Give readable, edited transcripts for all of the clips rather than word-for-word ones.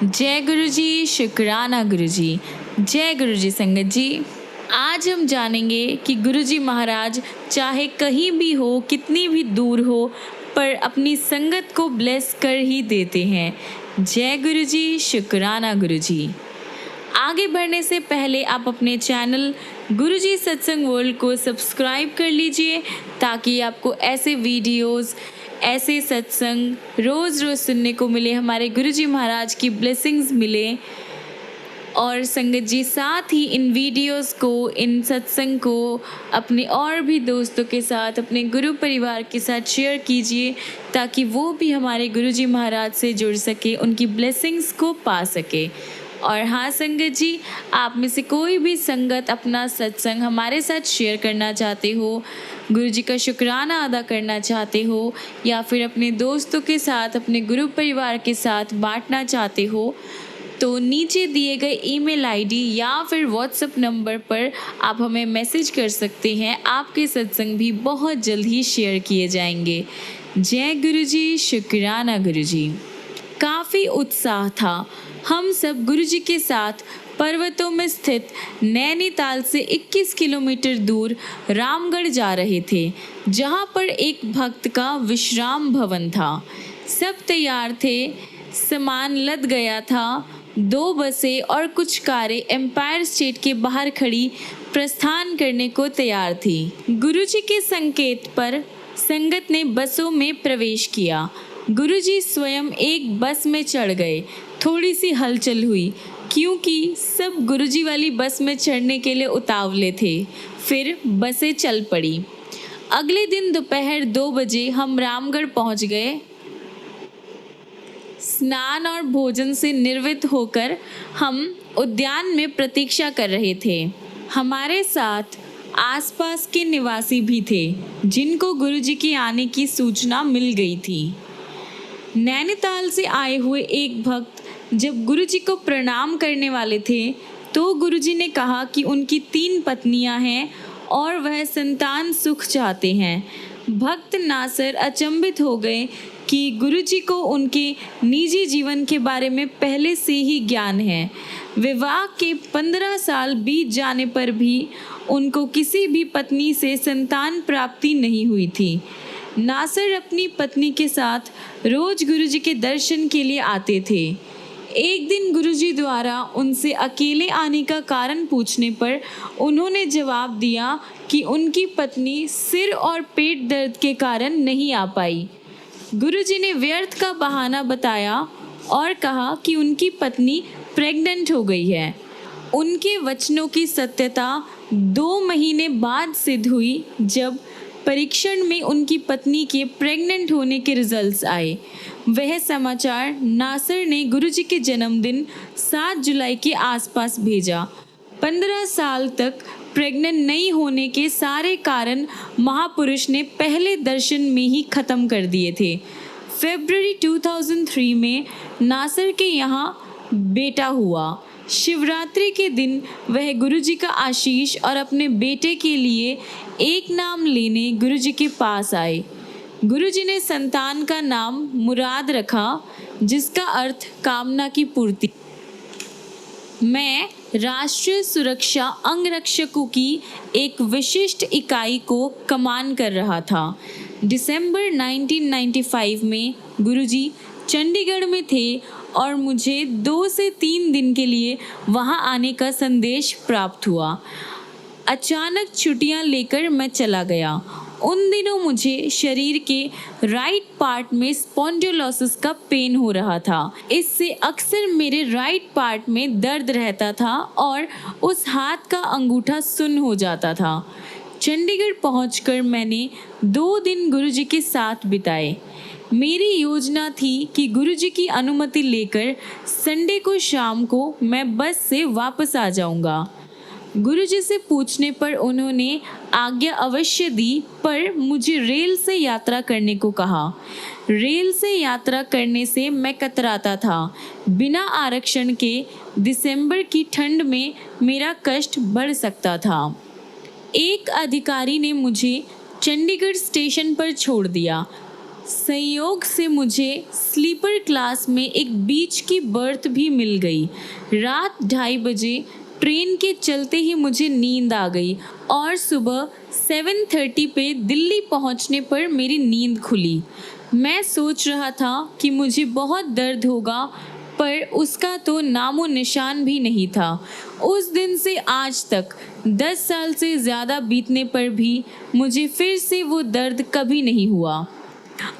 जय गुरु जी, शुक्राना गुरु जी। जय गुरु जी संगत जी। आज हम जानेंगे कि गुरु जी महाराज चाहे कहीं भी हो, कितनी भी दूर हो, पर अपनी संगत को ब्लेस कर ही देते हैं। जय गुरु जी, शुक्राना गुरु जी। आगे बढ़ने से पहले आप अपने चैनल गुरु जी सत्संग वर्ल्ड को सब्सक्राइब कर लीजिए ताकि आपको ऐसे वीडियोस, ऐसे सत्संग रोज़ रोज़ सुनने को मिले, हमारे गुरु जी महाराज की ब्लेसिंग्स मिले। और संगत जी साथ ही इन वीडियोस को, इन सत्संग को अपने और भी दोस्तों के साथ, अपने गुरु परिवार के साथ शेयर कीजिए ताकि वो भी हमारे गुरु जी महाराज से जुड़ सके, उनकी ब्लेसिंग्स को पा सके। और हाँ संगत जी, आप में से कोई भी संगत अपना सत्संग हमारे साथ शेयर करना चाहते हो, गुरु जी का शुक्राना अदा करना चाहते हो, या फिर अपने दोस्तों के साथ, अपने गुरु परिवार के साथ बांटना चाहते हो, तो नीचे दिए गए ईमेल आईडी या फिर व्हाट्सएप नंबर पर आप हमें मैसेज कर सकते हैं। आपके सत्संग भी बहुत जल्द ही शेयर किए जाएंगे। जय गुरु जी, शुक्राना गुरु जी। काफ़ी उत्साह था। हम सब गुरु जी के साथ पर्वतों में स्थित नैनीताल से 21 किलोमीटर दूर रामगढ़ जा रहे थे, जहाँ पर एक भक्त का विश्राम भवन था। सब तैयार थे, सामान लद गया था। 2 बसें और कुछ कारें एम्पायर स्टेट के बाहर खड़ी प्रस्थान करने को तैयार थी। गुरु जी के संकेत पर संगत ने बसों में प्रवेश किया। गुरुजी स्वयं एक बस में चढ़ गए। थोड़ी सी हलचल हुई क्योंकि सब गुरुजी वाली बस में चढ़ने के लिए उतावले थे। फिर बसें चल पड़ी। अगले दिन दोपहर 2 बजे हम रामगढ़ पहुंच गए। स्नान और भोजन से निर्वृत्त होकर हम उद्यान में प्रतीक्षा कर रहे थे। हमारे साथ आसपास के निवासी भी थे जिनको गुरुजी के आने की सूचना मिल गई थी। नैनीताल से आए हुए एक भक्त जब गुरुजी को प्रणाम करने वाले थे तो गुरुजी ने कहा कि उनकी 3 पत्नियां हैं और वह संतान सुख चाहते हैं। भक्त नासर अचंभित हो गए कि गुरुजी को उनके निजी जीवन के बारे में पहले से ही ज्ञान है। विवाह के 15 साल बीत जाने पर भी उनको किसी भी पत्नी से संतान प्राप्ति नहीं हुई थी। नासर अपनी पत्नी के साथ रोज गुरुजी के दर्शन के लिए आते थे। एक दिन गुरुजी द्वारा उनसे अकेले आने का कारण पूछने पर उन्होंने जवाब दिया कि उनकी पत्नी सिर और पेट दर्द के कारण नहीं आ पाई। गुरुजी ने व्यर्थ का बहाना बताया और कहा कि उनकी पत्नी प्रेग्नेंट हो गई है। उनके वचनों की सत्यता 2 महीने बाद सिद्ध हुई जब परीक्षण में उनकी पत्नी के प्रेग्नेंट होने के रिजल्ट्स आए। वह समाचार नासर ने गुरुजी के जन्मदिन 7 जुलाई के आसपास भेजा। 15 साल तक प्रेग्नेंट नहीं होने के सारे कारण महापुरुष ने पहले दर्शन में ही खत्म कर दिए थे। फरवरी 2003 में नासर के यहाँ बेटा हुआ। शिवरात्रि के दिन वह गुरुजी का आशीष और अपने बेटे के लिए एक नाम लेने गुरुजी के पास आए। गुरुजी ने संतान का नाम मुराद रखा, जिसका अर्थ कामना की पूर्ति। मैं राष्ट्रीय सुरक्षा अंगरक्षकों की एक विशिष्ट इकाई को कमान कर रहा था। दिसंबर 1995 में गुरुजी चंडीगढ़ में थे और मुझे 2 से 3 दिन के लिए वहां आने का संदेश प्राप्त हुआ। अचानक छुट्टियां लेकर मैं चला गया। उन दिनों मुझे शरीर के राइट पार्ट में स्पॉन्डिलोसिस का पेन हो रहा था। इससे अक्सर मेरे राइट पार्ट में दर्द रहता था और उस हाथ का अंगूठा सुन्न हो जाता था। चंडीगढ़ पहुंचकर मैंने 2 दिन गुरुजी के साथ बिताए। मेरी योजना थी कि गुरुजी की अनुमति लेकर संडे को शाम को मैं बस से वापस आ जाऊंगा। गुरुजी से पूछने पर उन्होंने आज्ञा अवश्य दी, पर मुझे रेल से यात्रा करने को कहा। रेल से यात्रा करने से मैं कतराता था। बिना आरक्षण के दिसंबर की ठंड में मेरा कष्ट बढ़ सकता था। एक अधिकारी ने मुझे चंडीगढ़ स्टेशन पर छोड़ दिया। संयोग से मुझे स्लीपर क्लास में एक बीच की बर्थ भी मिल गई। रात 2:30 ट्रेन के चलते ही मुझे नींद आ गई और सुबह 7:30 पे दिल्ली पहुंचने पर मेरी नींद खुली। मैं सोच रहा था कि मुझे बहुत दर्द होगा, पर उसका तो नामो निशान भी नहीं था। उस दिन से आज तक 10 साल से ज़्यादा बीतने पर भी मुझे फिर से वो दर्द कभी नहीं हुआ।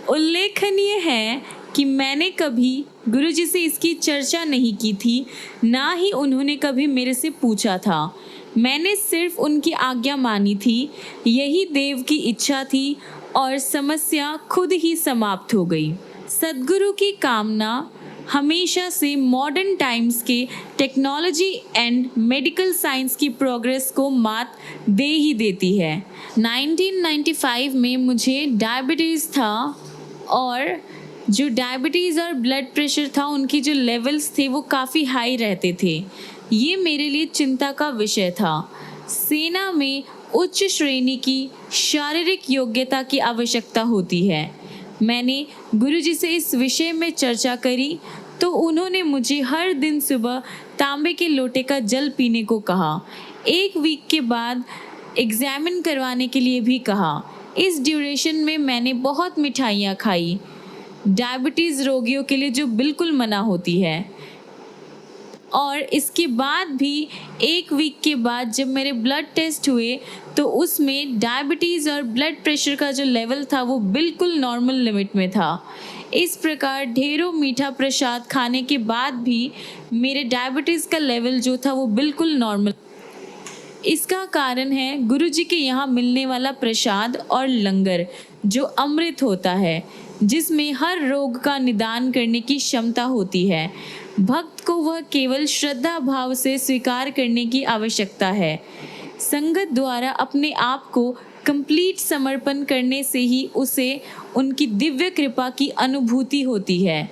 उल्लेखनीय है कि मैंने कभी गुरुजी से इसकी चर्चा नहीं की थी, ना ही उन्होंने कभी मेरे से पूछा था। मैंने सिर्फ उनकी आज्ञा मानी थी, यही देव की इच्छा थी और समस्या खुद ही समाप्त हो गई। सद्गुरु की कामना हमेशा से मॉडर्न टाइम्स के टेक्नोलॉजी एंड मेडिकल साइंस की प्रोग्रेस को मात दे ही देती है। 1995 में मुझे डायबिटीज़ था और जो डायबिटीज़ और ब्लड प्रेशर था उनकी जो लेवल्स थे वो काफ़ी हाई रहते थे। ये मेरे लिए चिंता का विषय था। सेना में उच्च श्रेणी की शारीरिक योग्यता की आवश्यकता होती है। मैंने गुरुजी से इस विषय में चर्चा करी तो उन्होंने मुझे हर दिन सुबह तांबे के लोटे का जल पीने को कहा। 1 वीक के बाद एग्जामिन करवाने के लिए भी कहा। इस ड्यूरेशन में मैंने बहुत मिठाइयाँ खाई, डायबिटीज़ रोगियों के लिए जो बिल्कुल मना होती है। और इसके बाद भी 1 वीक के बाद जब मेरे ब्लड टेस्ट हुए तो उसमें डायबिटीज़ और ब्लड प्रेशर का जो लेवल था वो बिल्कुल नॉर्मल लिमिट में था। इस प्रकार ढेरों मीठा प्रसाद खाने के बाद भी मेरे डायबिटीज़ का लेवल जो था वो बिल्कुल नॉर्मल। इसका कारण है गुरुजी के यहाँ मिलने वाला प्रसाद और लंगर जो अमृत होता है, जिसमें हर रोग का निदान करने की क्षमता होती है। भक्त को वह केवल श्रद्धा भाव से स्वीकार करने की आवश्यकता है। संगत द्वारा अपने आप को कंप्लीट समर्पण करने से ही उसे उनकी दिव्य कृपा की अनुभूति होती है।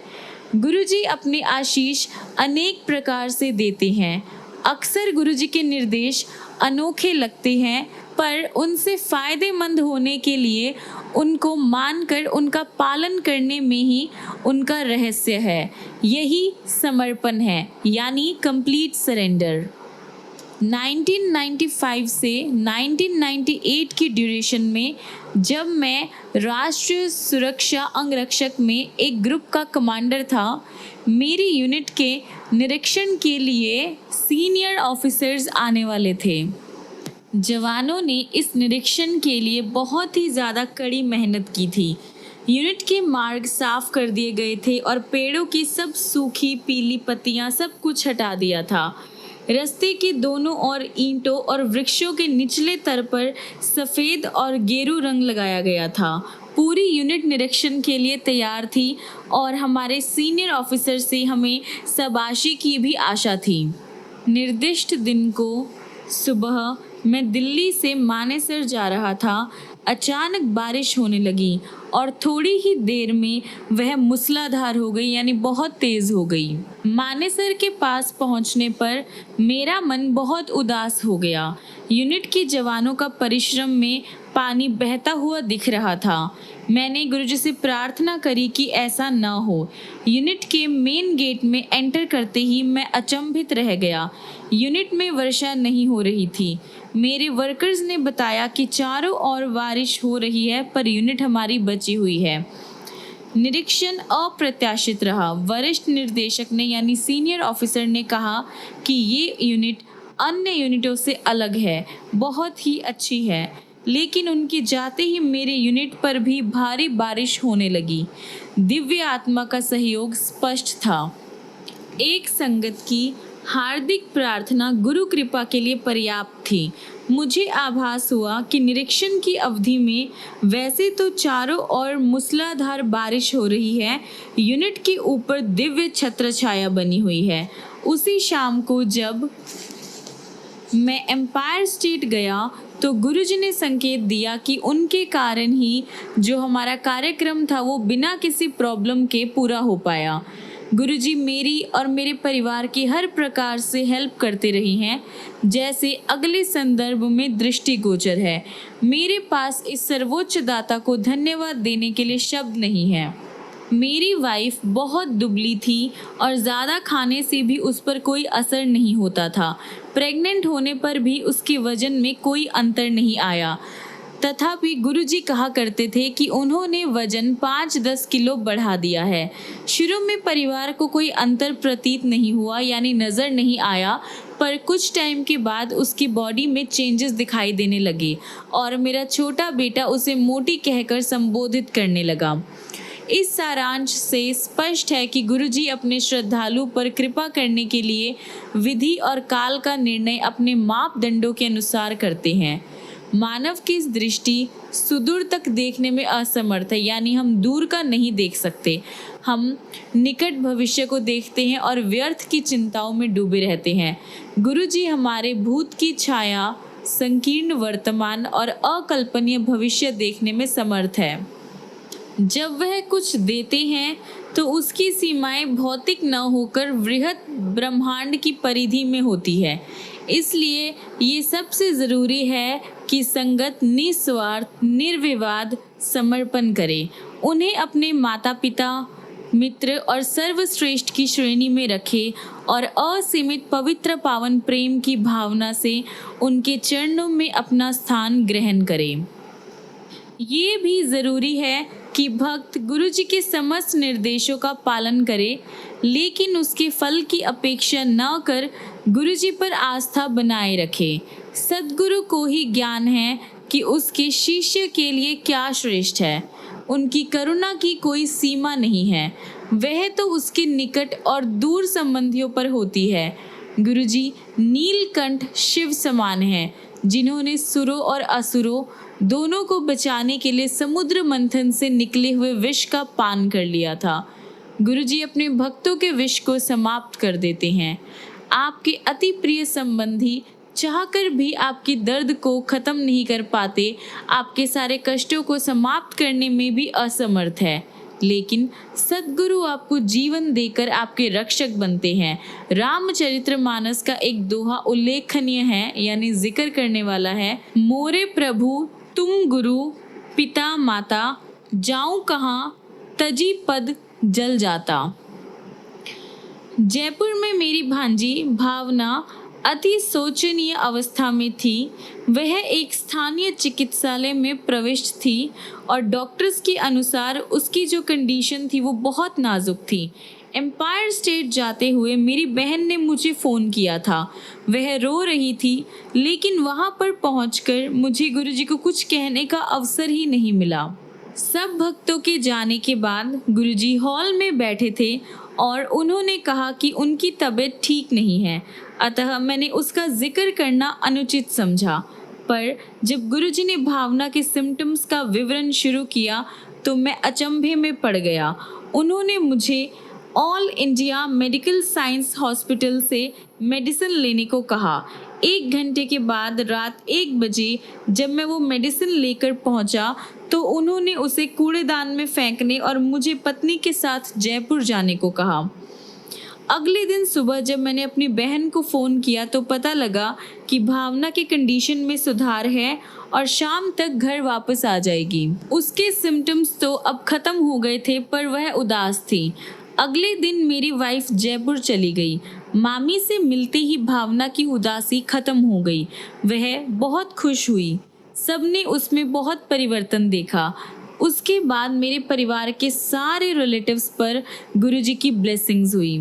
गुरुजी अपने आशीष अनेक प्रकार से देते हैं। अक्सर गुरुजी के निर्देश अनोखे लगते हैं, पर उनसे फायदेमंद होने के लिए उनको मानकर उनका पालन करने में ही उनका रहस्य है। यही समर्पण है, यानी कंप्लीट सरेंडर। 1995 से 1998 की ड्यूरेशन में जब मैं राष्ट्रीय सुरक्षा अंगरक्षक में एक ग्रुप का कमांडर था, मेरी यूनिट के निरीक्षण के लिए सीनियर ऑफिसर्स आने वाले थे। जवानों ने इस निरीक्षण के लिए बहुत ही ज़्यादा कड़ी मेहनत की थी। यूनिट के मार्ग साफ कर दिए गए थे और पेड़ों की सब सूखी पीली पत्तियां सब कुछ हटा दिया था। रास्ते के दोनों ओर ईंटों और वृक्षों के निचले तल पर सफ़ेद और गेरू रंग लगाया गया था। पूरी यूनिट निरीक्षण के लिए तैयार थी और हमारे सीनियर ऑफिसर से हमें शाबाशी की भी आशा थी। निर्दिष्ट दिन को सुबह मैं दिल्ली से मानेसर जा रहा था। अचानक बारिश होने लगी और थोड़ी ही देर में वह मूसलाधार हो गई, यानी बहुत तेज़ हो गई। मानेसर के पास पहुंचने पर मेरा मन बहुत उदास हो गया। यूनिट के जवानों का परिश्रम में पानी बहता हुआ दिख रहा था। मैंने गुरुजी से प्रार्थना करी कि ऐसा न हो। यूनिट के मेन गेट में एंटर करते ही मैं अचंभित रह गया। यूनिट में वर्षा नहीं हो रही थी। मेरे वर्कर्स ने बताया कि चारों ओर बारिश हो रही है, पर यूनिट हमारी बची हुई है। निरीक्षण अप्रत्याशित रहा। वरिष्ठ निर्देशक ने यानी सीनियर ऑफिसर ने कहा कि ये यूनिट अन्य यूनिटों से अलग है, बहुत ही अच्छी है। लेकिन उनके जाते ही मेरे यूनिट पर भी भारी बारिश होने लगी। दिव्य आत्मा का सहयोग स्पष्ट था। एक संगत की हार्दिक प्रार्थना गुरु कृपा के लिए पर्याप्त थी। मुझे आभास हुआ कि निरीक्षण की अवधि में वैसे तो चारों ओर मूसलाधार बारिश हो रही है, यूनिट के ऊपर दिव्य छत्र छाया बनी हुई है। उसी शाम को जब मैं एम्पायर स्टेट गया तो गुरुजी ने संकेत दिया कि उनके कारण ही जो हमारा कार्यक्रम था वो बिना किसी प्रॉब्लम के पूरा हो पाया। गुरुजी मेरी और मेरे परिवार की हर प्रकार से हेल्प करते रही हैं, जैसे अगले संदर्भ में दृष्टिगोचर है। मेरे पास इस सर्वोच्च दाता को धन्यवाद देने के लिए शब्द नहीं है। मेरी वाइफ बहुत दुबली थी और ज़्यादा खाने से भी उस पर कोई असर नहीं होता था। प्रेग्नेंट होने पर भी उसके वजन में कोई अंतर नहीं आया। तथापि गुरुजी कहा करते थे कि उन्होंने वजन 5-10 किलो बढ़ा दिया है। शुरू में परिवार को कोई अंतर प्रतीत नहीं हुआ, यानी नज़र नहीं आया, पर कुछ टाइम के बाद उसकी बॉडी में चेंजेस दिखाई देने लगे और मेरा छोटा बेटा उसे मोटी कहकर संबोधित करने लगा। इस सारांश से स्पष्ट है कि गुरुजी अपने श्रद्धालु पर कृपा करने के लिए विधि और काल का निर्णय अपने मापदंडों के अनुसार करते हैं। मानव की इस दृष्टि सुदूर तक देखने में असमर्थ है, यानी हम दूर का नहीं देख सकते। हम निकट भविष्य को देखते हैं और व्यर्थ की चिंताओं में डूबे रहते हैं। गुरुजी हमारे भूत की छाया, संकीर्ण वर्तमान और अकल्पनीय भविष्य देखने में समर्थ है। जब वह कुछ देते हैं तो उसकी सीमाएं भौतिक न होकर वृहत ब्रह्मांड की परिधि में होती है। इसलिए ये सबसे ज़रूरी है कि संगत निस्वार्थ, निर्विवाद समर्पण करे। उन्हें अपने माता पिता, मित्र और सर्वश्रेष्ठ की श्रेणी में रखे और असीमित पवित्र पावन प्रेम की भावना से उनके चरणों में अपना स्थान ग्रहण करे। ये भी ज़रूरी है कि भक्त गुरुजी के समस्त निर्देशों का पालन करे, लेकिन उसके फल की अपेक्षा न कर गुरुजी पर आस्था बनाए रखे। सद्गुरु को ही ज्ञान है कि उसके शिष्य के लिए क्या श्रेष्ठ है। उनकी करुणा की कोई सीमा नहीं है, वह तो उसके निकट और दूर संबंधियों पर होती है। गुरुजी नीलकंठ शिव समान हैं, जिन्होंने सुरों और असुरों दोनों को बचाने के लिए समुद्र मंथन से निकले हुए विष का पान कर लिया था। गुरुजी अपने भक्तों के विष को समाप्त कर देते हैं। आपके अति प्रिय संबंधी चाहकर भी आपकी दर्द को खत्म नहीं कर पाते, आपके सारे कष्टों को समाप्त करने में भी असमर्थ है, लेकिन सद्गुरु आपको जीवन देकर आपके रक्षक बनते हैं। रामचरितमानस का एक दोहा उल्लेखनीय है, यानी जिक्र करने वाला है। मोरे प्रभु तुम गुरु पिता माता, जाऊं कहाँ तजी पद जल जाता। जयपुर में मेरी भांजी भावना अति शोचनीय अवस्था में थी। वह एक स्थानीय चिकित्सालय में प्रविष्ट थी और डॉक्टर्स के अनुसार उसकी जो कंडीशन थी वो बहुत नाजुक थी। एम्पायर स्टेट जाते हुए मेरी बहन ने मुझे फ़ोन किया था। वह रो रही थी, लेकिन वहाँ पर पहुँचकर मुझे गुरुजी को कुछ कहने का अवसर ही नहीं मिला। सब भक्तों के जाने के बाद गुरुजी हॉल में बैठे थे और उन्होंने कहा कि उनकी तबीयत ठीक नहीं है, अतः मैंने उसका जिक्र करना अनुचित समझा। पर जब गुरुजी ने भावना के सिम्टम्स का विवरण शुरू किया तो मैं अचंभे में पड़ गया। उन्होंने मुझे all India medical science hospital से मेडिसिन लेने को कहा। 1 घंटे के बाद रात 1 बजे जब मैं वो मेडिसिन लेकर पहुंचा तो उन्होंने उसे कूड़ेदान में फेंकने और मुझे पत्नी के साथ जयपुर जाने को कहा। अगले दिन सुबह जब मैंने अपनी बहन को फ़ोन किया तो पता लगा कि भावना के कंडीशन में सुधार है और शाम तक घर वापस आ जाएगी। उसके सिम्टम्स तो अब ख़त्म हो गए थे, पर वह उदास थी। अगले दिन मेरी वाइफ जयपुर चली गई। मामी से मिलते ही भावना की उदासी खत्म हो गई। वह बहुत खुश हुई। सबने उसमें बहुत परिवर्तन देखा। उसके बाद मेरे परिवार के सारे रिलेटिव्स पर गुरुजी की ब्लेसिंग्स हुई।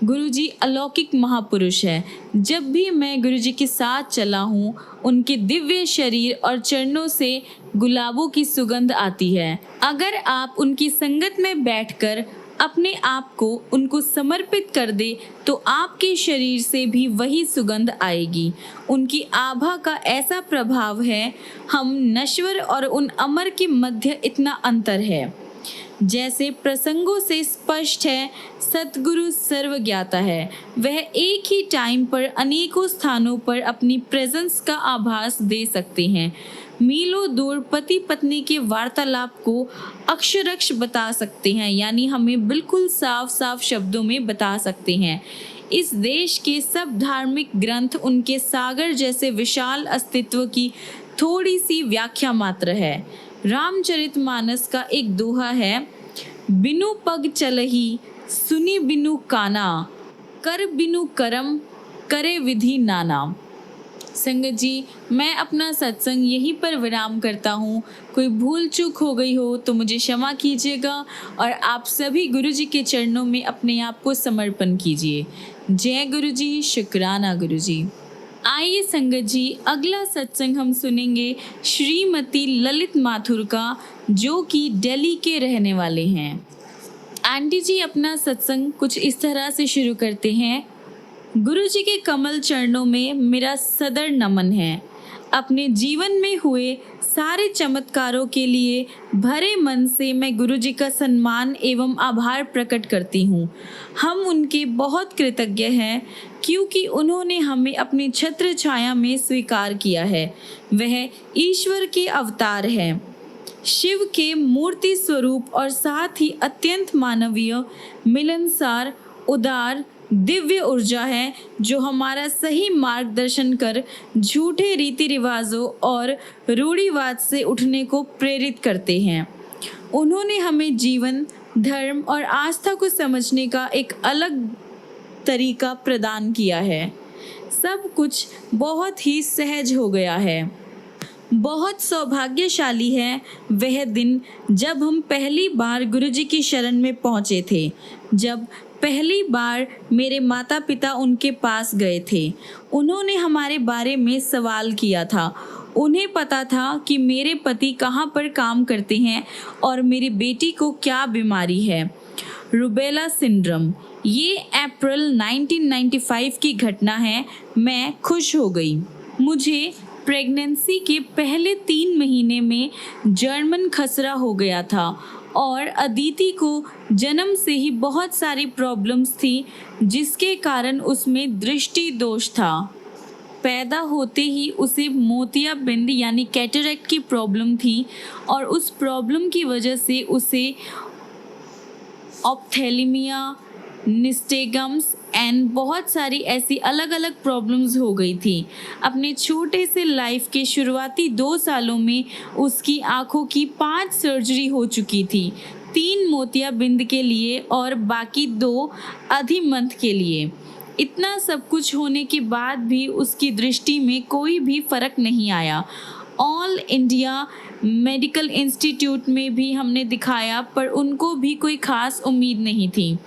गुरुजी अलौकिक महापुरुष है। जब भी मैं गुरुजी के साथ चला हूँ, उनके दिव्य शरीर और चरणों से गुलाबों की सुगंध आती है। अगर आप उनकी संगत में बैठकर अपने आप को उनको समर्पित कर दे तो आपके शरीर से भी वही सुगंध आएगी। उनकी आभा का ऐसा प्रभाव है, हम नश्वर और उन अमर के मध्य इतना अंतर है। जैसे प्रसंगों से स्पष्ट है, सतगुरु सर्वज्ञाता है। वह एक ही टाइम पर अनेकों स्थानों पर अपनी प्रेजेंस का आभास दे सकते हैं। मीलों दूर पति पत्नी के वार्तालाप को अक्षरक्ष बता सकते हैं, यानी हमें बिल्कुल साफ साफ शब्दों में बता सकते हैं। इस देश के सब धार्मिक ग्रंथ उनके सागर जैसे विशाल अस्तित्व की थोड़ी सी व्याख्या मात्र है। रामचरितमानस का एक दोहा है, बिनु पग चलही सुनी बिनु काना, कर बिनु करम करे विधि नाना। संगत जी, मैं अपना सत्संग यहीं पर विराम करता हूँ। कोई भूल चूक हो गई हो तो मुझे क्षमा कीजिएगा और आप सभी गुरु जी के चरणों में अपने आप को समर्पण कीजिए। जय गुरु जी, शुक्राना गुरु जी। आइए संगत जी, अगला सत्संग हम सुनेंगे श्रीमती ललित माथुर का, जो कि दिल्ली के रहने वाले हैं। आंटी जी अपना सत्संग कुछ इस तरह से शुरू करते हैं। गुरु जी के कमल चरणों में मेरा सदर नमन है। अपने जीवन में हुए सारे चमत्कारों के लिए भरे मन से मैं गुरु जी का सम्मान एवं आभार प्रकट करती हूँ। हम उनके बहुत कृतज्ञ हैं, क्योंकि उन्होंने हमें अपनी छत्र छाया में स्वीकार किया है। वह ईश्वर के अवतार है, शिव के मूर्ति स्वरूप और साथ ही अत्यंत मानवीय, मिलनसार, उदार, दिव्य ऊर्जा है, जो हमारा सही मार्गदर्शन कर झूठे रीति रिवाजों और रूढ़िवाद से उठने को प्रेरित करते हैं। उन्होंने हमें जीवन, धर्म और आस्था को समझने का एक अलग तरीका प्रदान किया है। सब कुछ बहुत ही सहज हो गया है। बहुत सौभाग्यशाली है वह दिन जब हम पहली बार गुरु जी की शरण में पहुँचे थे, जब पहली बार मेरे माता पिता उनके पास गए थे। उन्होंने हमारे बारे में सवाल किया था। उन्हें पता था कि मेरे पति कहाँ पर काम करते हैं और मेरी बेटी को क्या बीमारी है, रूबेला सिंड्रोम। ये अप्रैल 1995 की घटना है। मैं खुश हो गई। मुझे प्रेगनेंसी के पहले 3 महीने में जर्मन खसरा हो गया था और अदिति को जन्म से ही बहुत सारी प्रॉब्लम्स थी, जिसके कारण उसमें दृष्टि दोष था। पैदा होते ही उसे मोतियाबिंद यानी कैटरेक्ट की प्रॉब्लम थी और उस प्रॉब्लम की वजह से उसे ऑप्थेल्मिया, निस्टेगम्स एंड बहुत सारी ऐसी अलग अलग प्रॉब्लम्स हो गई थी। अपने छोटे से लाइफ के शुरुआती 2 सालों में उसकी आँखों की 5 सर्जरी हो चुकी थी, 3 मोतियाबिंद के लिए और बाकी 2 अधिमंथ के लिए। इतना सब कुछ होने के बाद भी उसकी दृष्टि में कोई भी फ़र्क नहीं आया। ऑल इंडिया मेडिकल इंस्टीट्यूट में भी हमने दिखाया, पर उनको भी कोई ख़ास उम्मीद नहीं थी।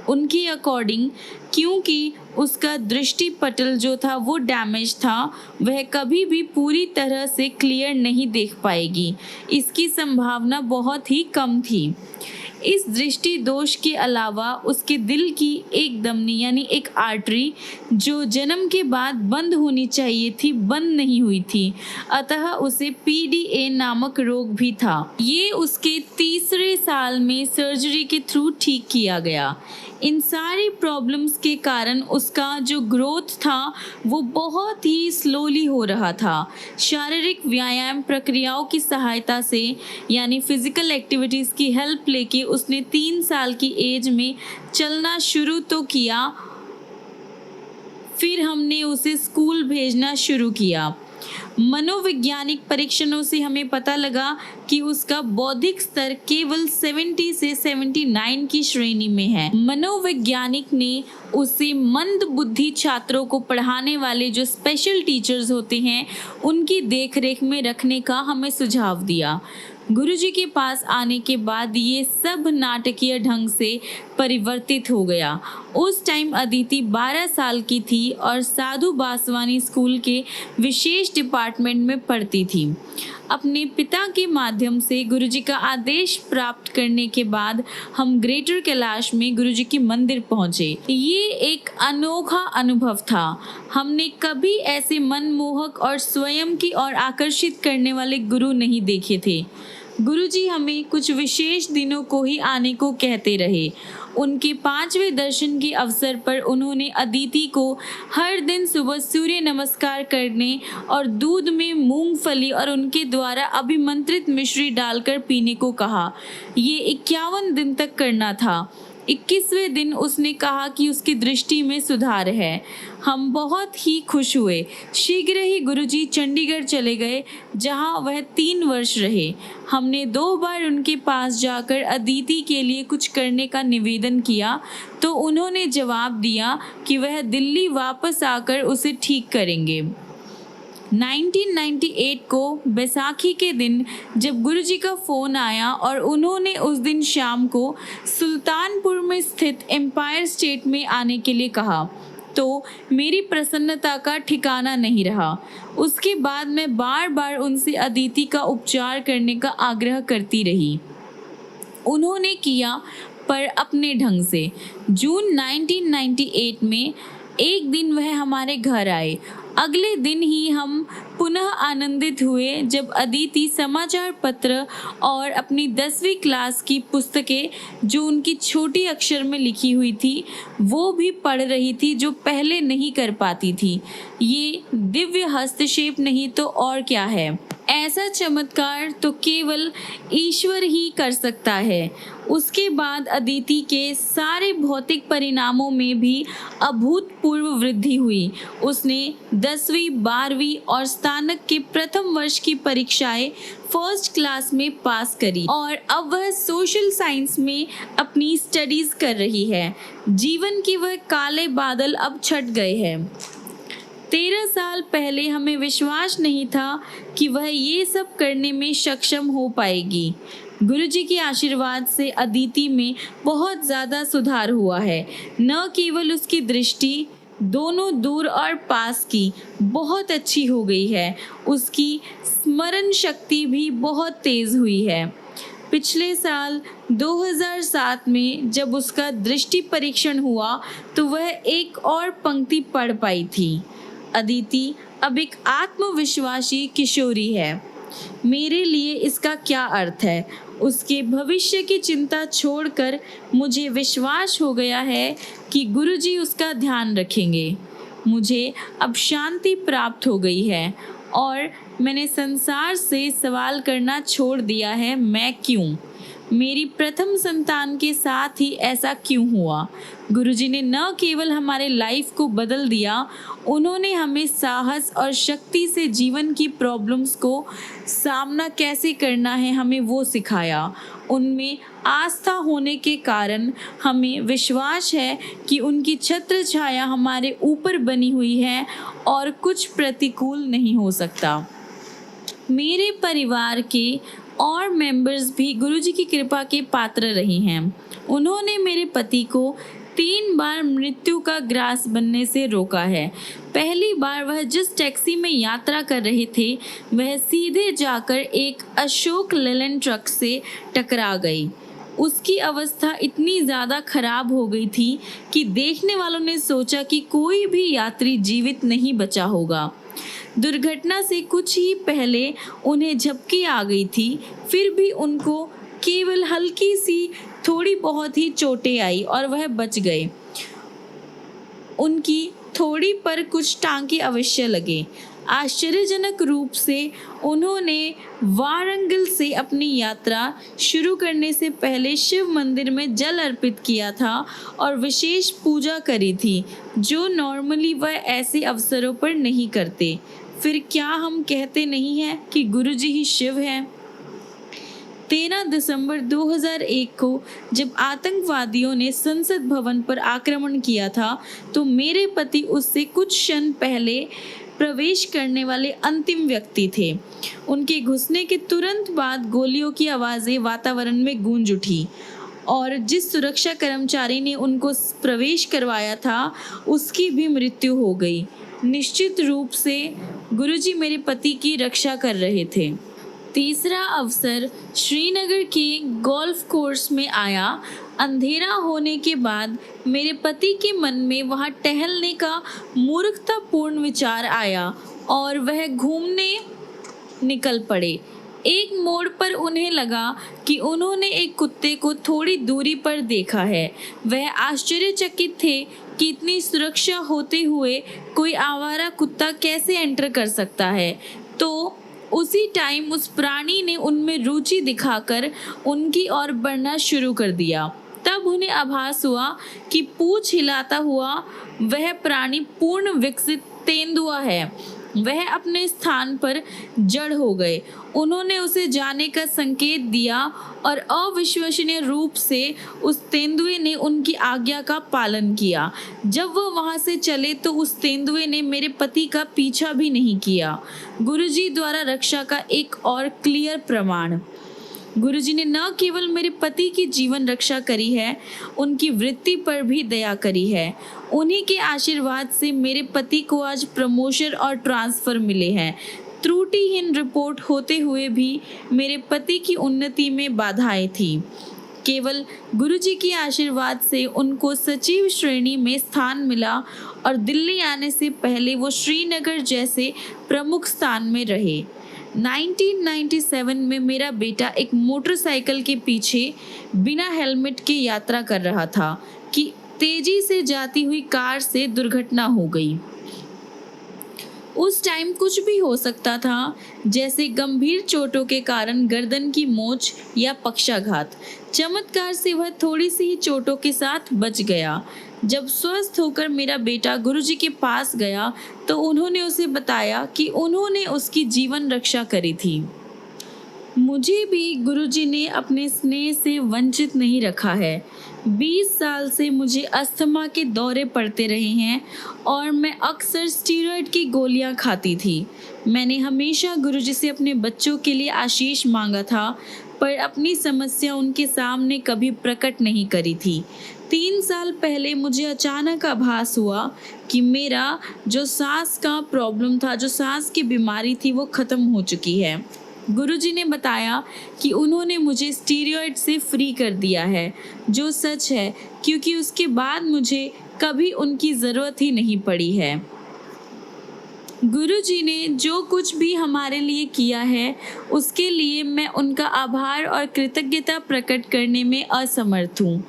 उनकी अकॉर्डिंग, क्योंकि उसका दृष्टि पटल जो था वो डैमेज था, वह कभी भी पूरी तरह से क्लियर नहीं देख पाएगी। इसकी संभावना बहुत ही कम थी। इस दृष्टि दोष के अलावा उसके दिल की एक धमनी यानी एक आर्टरी जो जन्म के बाद बंद होनी चाहिए थी, बंद नहीं हुई थी, अतः उसे PDA नामक रोग भी था। ये उसके 3रे साल में सर्जरी के थ्रू ठीक किया गया। इन सारी प्रॉब्लम्स के कारण उसका जो ग्रोथ था वो बहुत ही स्लोली हो रहा था। शारीरिक व्यायाम प्रक्रियाओं की सहायता से यानी फिजिकल एक्टिविटीज़ की हेल्प लेके उसने 3 साल की एज में चलना शुरू तो किया। फिर हमने उसे स्कूल भेजना शुरू किया। मनोवैज्ञानिक परीक्षणों से हमें पता लगा कि उसका बौद्धिक स्तर केवल 70 से 79 की श्रेणी में है। मनोवैज्ञानिक ने उसे मंद बुद्धि छात्रों को पढ़ाने वाले जो स्पेशल टीचर्स होते हैं उनकी देखरेख में रखने का हमें सुझाव दिया। गुरुजी के पास आने के बाद ये सब नाटकीय ढंग से परिवर्तित हो गया। उस टाइम अदिति 12 साल की थी और साधु बासवानी स्कूल के विशेष डिपार्टमेंट में पढ़ती थी। अपने पिता के माध्यम से गुरुजी का आदेश प्राप्त करने के बाद हम ग्रेटर कैलाश में गुरुजी के मंदिर पहुंचे। ये एक अनोखा अनुभव था। हमने कभी ऐसे मनमोहक और स्वयं की ओर आकर्षित करने वाले गुरु नहीं देखे थे। गुरुजी हमें कुछ विशेष दिनों को ही आने को कहते रहे। उनके 5वें दर्शन के अवसर पर उन्होंने अदिति को हर दिन सुबह सूर्य नमस्कार करने और दूध में मूंगफली और उनके द्वारा अभिमंत्रित मिश्री डालकर पीने को कहा। ये 51 दिन तक करना था। 21वें दिन उसने कहा कि उसकी दृष्टि में सुधार है। हम बहुत ही खुश हुए। शीघ्र ही गुरुजी चंडीगढ़ चले गए, जहां वह 3 वर्ष रहे। हमने 2 बार उनके पास जाकर अदिति के लिए कुछ करने का निवेदन किया, तो उन्होंने जवाब दिया कि वह दिल्ली वापस आकर उसे ठीक करेंगे। 1998 को बैसाखी के दिन जब गुरुजी का फ़ोन आया और उन्होंने उस दिन शाम को सुल्तानपुर में स्थित एम्पायर स्टेट में आने के लिए कहा, तो मेरी प्रसन्नता का ठिकाना नहीं रहा। उसके बाद मैं बार बार उनसे अदिति का उपचार करने का आग्रह करती रही। उन्होंने किया, पर अपने ढंग से। जून 1998 में एक दिन वह हमारे घर आए। अगले दिन ही हम पुनः आनंदित हुए जब अदिति समाचार पत्र और अपनी 10वीं क्लास की पुस्तकें, जो उनकी छोटी अक्षर में लिखी हुई थी, वो भी पढ़ रही थी, जो पहले नहीं कर पाती थी। ये दिव्य हस्तक्षेप नहीं तो और क्या है। ऐसा चमत्कार तो केवल ईश्वर ही कर सकता है। उसके बाद अदिति के सारे भौतिक परिणामों में भी अभूतपूर्व वृद्धि हुई। उसने 10वीं, 12वीं और स्नातक के प्रथम वर्ष की परीक्षाएं फर्स्ट क्लास में पास करी और अब वह सोशल साइंस में अपनी स्टडीज कर रही है। जीवन के वह काले बादल अब छट गए हैं। 13 साल पहले हमें विश्वास नहीं था कि वह ये सब करने में सक्षम हो पाएगी। गुरुजी के आशीर्वाद से अदिति में बहुत ज़्यादा सुधार हुआ है। न केवल उसकी दृष्टि, दोनों दूर और पास की, बहुत अच्छी हो गई है। उसकी स्मरण शक्ति भी बहुत तेज हुई है। पिछले साल 2007 में जब उसका दृष्टि परीक्षण हुआ तो वह एक और पंक्ति पढ़ पाई थी। अदिति अब एक आत्मविश्वासी किशोरी है। मेरे लिए इसका क्या अर्थ है? उसके भविष्य की चिंता छोड़कर मुझे विश्वास हो गया है कि गुरुजी उसका ध्यान रखेंगे। मुझे अब शांति प्राप्त हो गई है और मैंने संसार से सवाल करना छोड़ दिया है, मैं क्यों? मेरी प्रथम संतान के साथ ही ऐसा क्यों हुआ? गुरुजी ने न केवल हमारे लाइफ को बदल दिया, उन्होंने हमें साहस और शक्ति से जीवन की प्रॉब्लम्स को सामना कैसे करना है, हमें वो सिखाया। उनमें आस्था होने के कारण हमें विश्वास है कि उनकी छत्र छाया हमारे ऊपर बनी हुई है और कुछ प्रतिकूल नहीं हो सकता। मेरे परिवार के और मेंबर्स भी गुरुजी की कृपा के पात्र रहे हैं। उन्होंने मेरे पति को 3 बार मृत्यु का ग्रास बनने से रोका है। पहली बार वह जिस टैक्सी में यात्रा कर रहे थे, वह सीधे जाकर एक अशोक लेलैंड ट्रक से टकरा गई। उसकी अवस्था इतनी ज़्यादा खराब हो गई थी कि देखने वालों ने सोचा कि कोई भी यात्री जीवित नहीं बचा होगा। दुर्घटना से कुछ ही पहले उन्हें झपकी आ गई थी, फिर भी उनको केवल हल्की सी थोड़ी बहुत ही चोटें आई और वह बच गए। उनकी थोड़ी पर कुछ टांके अवश्य लगे। आश्चर्यजनक रूप से उन्होंने वारंगल से अपनी यात्रा शुरू करने से पहले शिव मंदिर में जल अर्पित किया था और विशेष पूजा करी थी, जो नॉर्मली वह ऐसे अवसरों पर नहीं करते। फिर क्या हम कहते नहीं हैं कि गुरुजी ही शिव हैं? 13 दिसंबर 2001 को जब आतंकवादियों ने संसद भवन पर आक्रमण किया था, तो मेरे पति उससे कुछ क्षण पहले प्रवेश करने वाले अंतिम व्यक्ति थे। उनके घुसने के तुरंत बाद गोलियों की आवाज़ें वातावरण में गूंज उठी और जिस सुरक्षा कर्मचारी ने उनको प्रवेश करवाया था, उसकी भी मृत्यु हो गई। निश्चित रूप से गुरुजी मेरे पति की रक्षा कर रहे थे। तीसरा अवसर श्रीनगर के गोल्फ कोर्स में आया। अंधेरा होने के बाद मेरे पति के मन में वहां टहलने का मूर्खतापूर्ण विचार आया और वह घूमने निकल पड़े। एक मोड़ पर उन्हें लगा कि उन्होंने एक कुत्ते को थोड़ी दूरी पर देखा है। वह आश्चर्यचकित थे कि इतनी सुरक्षा होते हुए कोई आवारा कुत्ता कैसे एंटर कर सकता है। तो उसी टाइम उस प्राणी ने उनमें रुचि दिखाकर उनकी ओर बढ़ना शुरू कर दिया। तब उन्हें आभास हुआ कि पूंछ हिलाता हुआ वह प्राणी पूर्ण विकसित तेंदुआ है। वह अपने स्थान पर जड़ हो गए। उन्होंने उसे जाने का संकेत दिया और अविश्वसनीय रूप से उस तेंदुए ने उनकी आज्ञा का पालन किया। जब वह वहां से चले तो उस तेंदुए ने मेरे पति का पीछा भी नहीं किया। गुरुजी द्वारा रक्षा का एक और क्लियर प्रमाण। गुरुजी ने न केवल मेरे पति की जीवन रक्षा करी है, उनकी वृत्ति पर भी दया करी है। उन्हीं के आशीर्वाद से मेरे पति को आज प्रमोशन और ट्रांसफर मिले हैं। त्रुटिहीन रिपोर्ट होते हुए भी मेरे पति की उन्नति में बाधाएं थी। केवल गुरुजी के आशीर्वाद से उनको सचिव श्रेणी में स्थान मिला और दिल्ली आने से पहले वो श्रीनगर जैसे प्रमुख स्थान में रहे। 1997 में मेरा बेटा एक मोटरसाइकिल के पीछे बिना हेलमेट के यात्रा कर रहा था कि तेजी से जाती हुई कार से दुर्घटना हो गई। उस टाइम कुछ भी हो सकता था, जैसे गंभीर चोटों के कारण गर्दन की मोच या पक्षाघात। चमत्कार से वह थोड़ी सी ही चोटों के साथ बच गया। जब स्वस्थ होकर मेरा बेटा गुरुजी के पास गया तो उन्होंने उसे बताया कि उन्होंने उसकी जीवन रक्षा करी थी। मुझे भी गुरुजी ने अपने स्नेह से वंचित नहीं रखा है। 20 साल से मुझे अस्थमा के दौरे पड़ते रहे हैं और मैं अक्सर स्टीरॉयड की गोलियां खाती थी। मैंने हमेशा गुरुजी से अपने बच्चों के लिए आशीष मांगा था, पर अपनी समस्या उनके सामने कभी प्रकट नहीं करी थी। 3 साल पहले मुझे अचानक आभास हुआ कि मेरा जो सांस का प्रॉब्लम था, जो सांस की बीमारी थी, वो ख़त्म हो चुकी है। गुरुजी ने बताया कि उन्होंने मुझे स्टीरॉयड से फ्री कर दिया है, जो सच है, क्योंकि उसके बाद मुझे कभी उनकी ज़रूरत ही नहीं पड़ी है। गुरुजी ने जो कुछ भी हमारे लिए किया है, उसके लिए मैं उनका आभार और कृतज्ञता प्रकट करने में असमर्थ हूँ।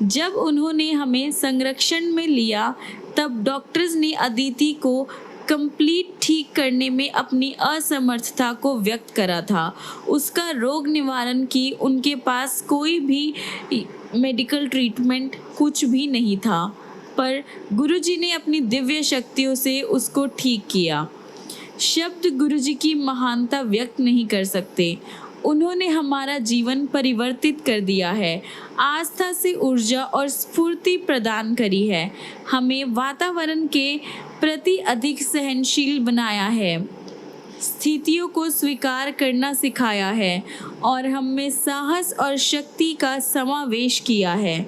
जब उन्होंने हमें संरक्षण में लिया, तब डॉक्टर्स ने अदिति को कंप्लीट ठीक करने में अपनी असमर्थता को व्यक्त करा था। उसका रोग निवारण की उनके पास कोई भी मेडिकल ट्रीटमेंट कुछ भी नहीं था, पर गुरुजी ने अपनी दिव्य शक्तियों से उसको ठीक किया। शब्द गुरुजी की महानता व्यक्त नहीं कर सकते। उन्होंने हमारा जीवन परिवर्तित कर दिया है, आस्था से ऊर्जा और स्फूर्ति प्रदान करी है, हमें वातावरण के प्रति अधिक सहनशील बनाया है, स्थितियों को स्वीकार करना सिखाया है और हम में साहस और शक्ति का समावेश किया है।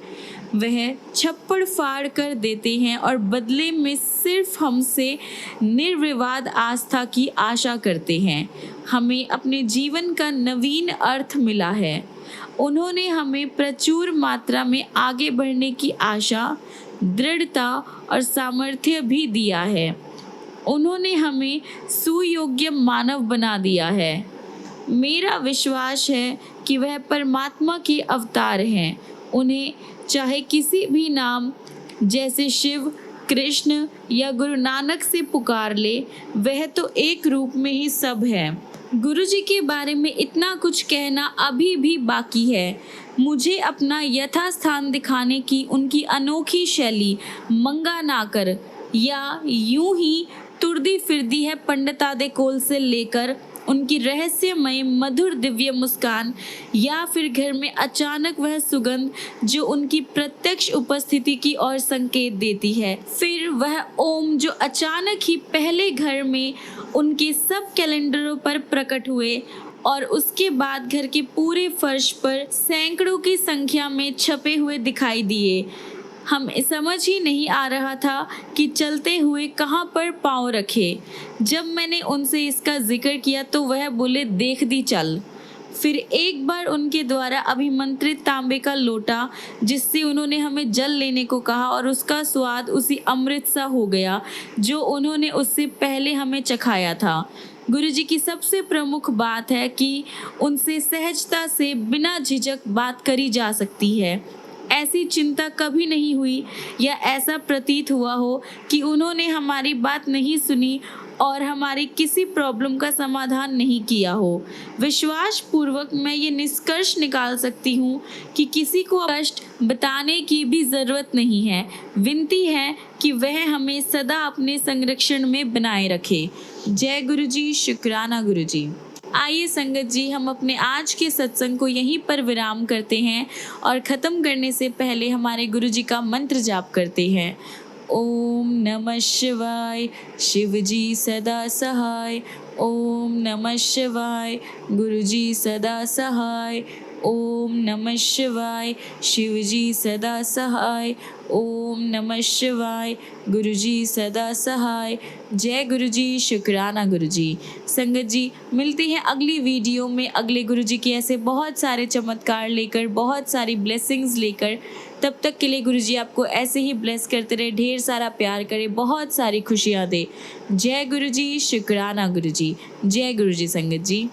वह छप्पड़ फाड़ कर देते हैं और बदले में सिर्फ हमसे निर्विवाद आस्था की आशा करते हैं। हमें अपने जीवन का नवीन अर्थ मिला है। उन्होंने हमें प्रचुर मात्रा में आगे बढ़ने की आशा, दृढ़ता और सामर्थ्य भी दिया है। उन्होंने हमें सुयोग्य मानव बना दिया है। मेरा विश्वास है कि वह परमात्मा के अवतार हैं। उन्हें चाहे किसी भी नाम जैसे शिव, कृष्ण या गुरु नानक से पुकार ले, वह तो एक रूप में ही सब है। गुरुजी के बारे में इतना कुछ कहना अभी भी बाकी है। मुझे अपना यथास्थान दिखाने की उनकी अनोखी शैली मंगा ना कर या यूं ही तुरदी फिरदी है पंडितादे कोल से लेकर उनकी रहस्यमय मधुर दिव्य मुस्कान, या फिर घर में अचानक वह सुगंध जो उनकी प्रत्यक्ष उपस्थिति की ओर संकेत देती है, फिर वह ओम जो अचानक ही पहले घर में उनके सब कैलेंडरों पर प्रकट हुए और उसके बाद घर के पूरे फर्श पर सैकड़ों की संख्या में छपे हुए दिखाई दिए। हम समझ ही नहीं आ रहा था कि चलते हुए कहाँ पर पाँव रखे। जब मैंने उनसे इसका जिक्र किया तो वह बोले, देख दी चल। फिर एक बार उनके द्वारा अभिमंत्रित तांबे का लोटा जिससे उन्होंने हमें जल लेने को कहा और उसका स्वाद उसी अमृत सा हो गया जो उन्होंने उससे पहले हमें चखाया था। गुरु जी की सबसे प्रमुख बात है कि उनसे सहजता से बिना झिझक बात करी जा सकती है। ऐसी चिंता कभी नहीं हुई या ऐसा प्रतीत हुआ हो कि उन्होंने हमारी बात नहीं सुनी और हमारी किसी प्रॉब्लम का समाधान नहीं किया हो। विश्वास पूर्वक मैं ये निष्कर्ष निकाल सकती हूँ कि किसी को कष्ट बताने की भी ज़रूरत नहीं है। विनती है कि वह हमें सदा अपने संरक्षण में बनाए रखे। जय गुरु जी, शुक्राना गुरु जी। आइए संगत जी, हम अपने आज के सत्संग को यहीं पर विराम करते हैं और ख़त्म करने से पहले हमारे गुरु जी का मंत्र जाप करते हैं। ओम नमः शिवाय, शिव जी सदा सहाय। ओम नमः शिवाय, गुरु जी सदा सहाय। ओम नमः शिवाय, शिव जी सदा सहाय। ओम नमः शिवाय, गुरु जी सदा सहाय। जय गुरु जी, शुक्राना गुरु जी। संगत जी, मिलते हैं अगली वीडियो में अगले गुरु जी के ऐसे बहुत सारे चमत्कार लेकर, बहुत सारी ब्लेसिंग्स लेकर। तब तक के लिए गुरु जी आपको ऐसे ही ब्लेस करते रहे, ढेर सारा प्यार करे, बहुत सारी खुशियाँ दे। जय गुरु जी, शुक्राना गुरु जी। जय गुरु जी संगत जी।